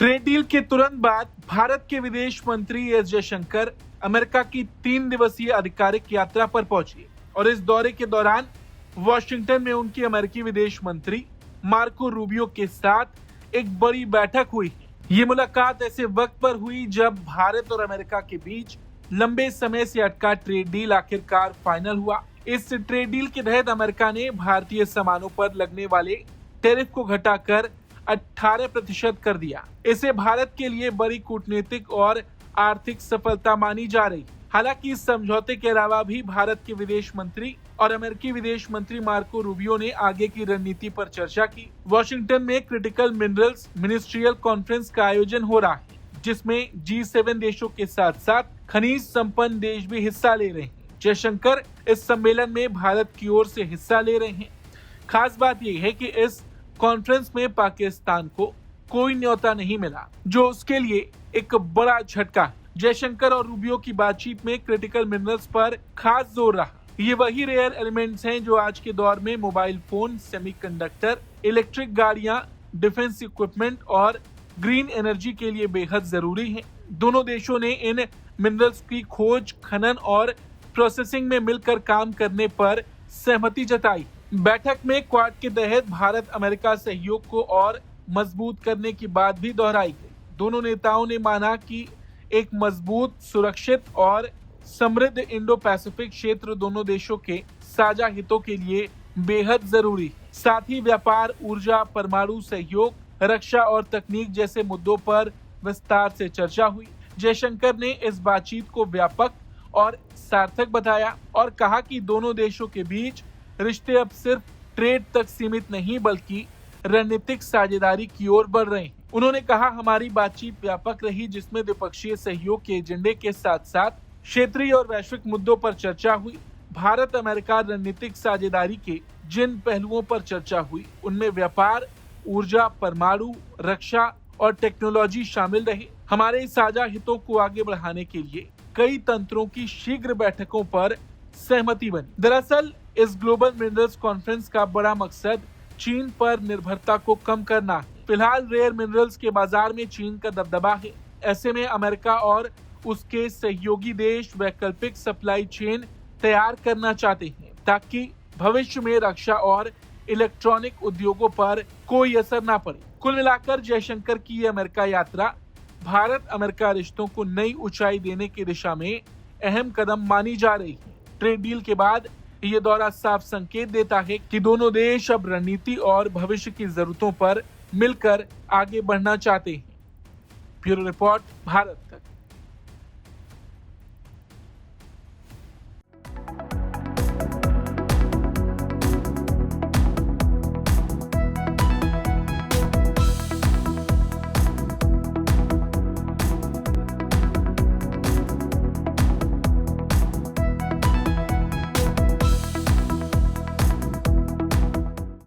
Trade deal के तुरंत बाद भारत के विदेश मंत्री एस जयशंकर अमेरिका की 3 दिवसीय आधिकारिक यात्रा पर पहुंचे और इस दौरे के दौरान वॉशिंगटन में उनकी अमेरिकी विदेश मंत्री मार्को रूबियो के साथ एक बड़ी बैठक हुई। ये मुलाकात ऐसे वक्त पर हुई जब भारत और अमेरिका के बीच लंबे समय से अटका ट्रेड डील आखिरकार फाइनल हुआ। इस ट्रेड डील के तहत अमेरिका ने भारतीय सामानों पर लगने वाले टैरिफ को घटाकर 18% कर दिया। इसे भारत के लिए बड़ी कूटनीतिक और आर्थिक सफलता मानी जा रही। हालांकि इस समझौते के अलावा भी भारत के विदेश मंत्री और अमेरिकी विदेश मंत्री मार्को रूबियो ने आगे की रणनीति पर चर्चा की। वॉशिंगटन में क्रिटिकल मिनरल्स मिनिस्ट्रियल कॉन्फ्रेंस का आयोजन हो रहा है, जिसमें G7 देशों के साथ साथ खनिज संपन्न देश भी हिस्सा ले रहे हैं। जयशंकर इस सम्मेलन में भारत की ओर से हिस्सा ले रहे हैं। खास बात यह है कि इस कॉन्फ्रेंस में पाकिस्तान को कोई न्योता नहीं मिला, जो उसके लिए एक बड़ा झटका है। जयशंकर और रूबियो की बातचीत में क्रिटिकल मिनरल्स पर खास जोर रहा। ये वही रेयर एलिमेंट्स हैं जो आज के दौर में मोबाइल फोन, सेमीकंडक्टर, इलेक्ट्रिक गाड़ियां, डिफेंस इक्विपमेंट और ग्रीन एनर्जी के लिए बेहद जरूरी हैं। दोनों देशों ने इन मिनरल्स की खोज, खनन और प्रोसेसिंग में मिलकर काम करने पर सहमति जताई। बैठक में क्वाड के तहत भारत अमेरिका सहयोग को और मजबूत करने की बात भी दोहराई गई। दोनों नेताओं ने माना कि एक मजबूत, सुरक्षित और समृद्ध इंडो पैसिफिक क्षेत्र दोनों देशों के साझा हितों के लिए बेहद जरूरी है। साथ ही व्यापार, ऊर्जा, परमाणु सहयोग, रक्षा और तकनीक जैसे मुद्दों पर विस्तार से चर्चा हुई। जयशंकर ने इस बातचीत को व्यापक और सार्थक बताया और कहा कि दोनों देशों के बीच रिश्ते अब सिर्फ ट्रेड तक सीमित नहीं बल्कि रणनीतिक साझेदारी की ओर बढ़ रहे हैं। उन्होंने कहा, हमारी बातचीत व्यापक रही, जिसमें द्विपक्षीय सहयोग के एजेंडे के साथ साथ क्षेत्रीय और वैश्विक मुद्दों पर चर्चा हुई। भारत अमेरिका रणनीतिक साझेदारी के जिन पहलुओं पर चर्चा हुई उनमें व्यापार, ऊर्जा, परमाणु, रक्षा और टेक्नोलॉजी शामिल रहे। हमारे साझा हितों को आगे बढ़ाने के लिए कई तंत्रों की शीघ्र बैठकों पर सहमति बनी। दरअसल इस ग्लोबल मिनरल्स कॉन्फ्रेंस का बड़ा मकसद चीन पर निर्भरता को कम करना है। फिलहाल रेयर मिनरल्स के बाजार में चीन का दबदबा है। ऐसे में अमेरिका और उसके सहयोगी देश वैकल्पिक सप्लाई चेन तैयार करना चाहते हैं ताकि भविष्य में रक्षा और इलेक्ट्रॉनिक उद्योगों पर कोई असर ना पड़े। कुल मिलाकर जयशंकर की ये अमेरिका यात्रा भारत अमेरिका रिश्तों को नई ऊंचाई देने की दिशा में अहम कदम मानी जा रही है। ट्रेड डील के बाद ये दौरा साफ संकेत देता है कि दोनों देश अब रणनीति और भविष्य की जरूरतों पर मिलकर आगे बढ़ना चाहते हैं। Bureau report, Bharat.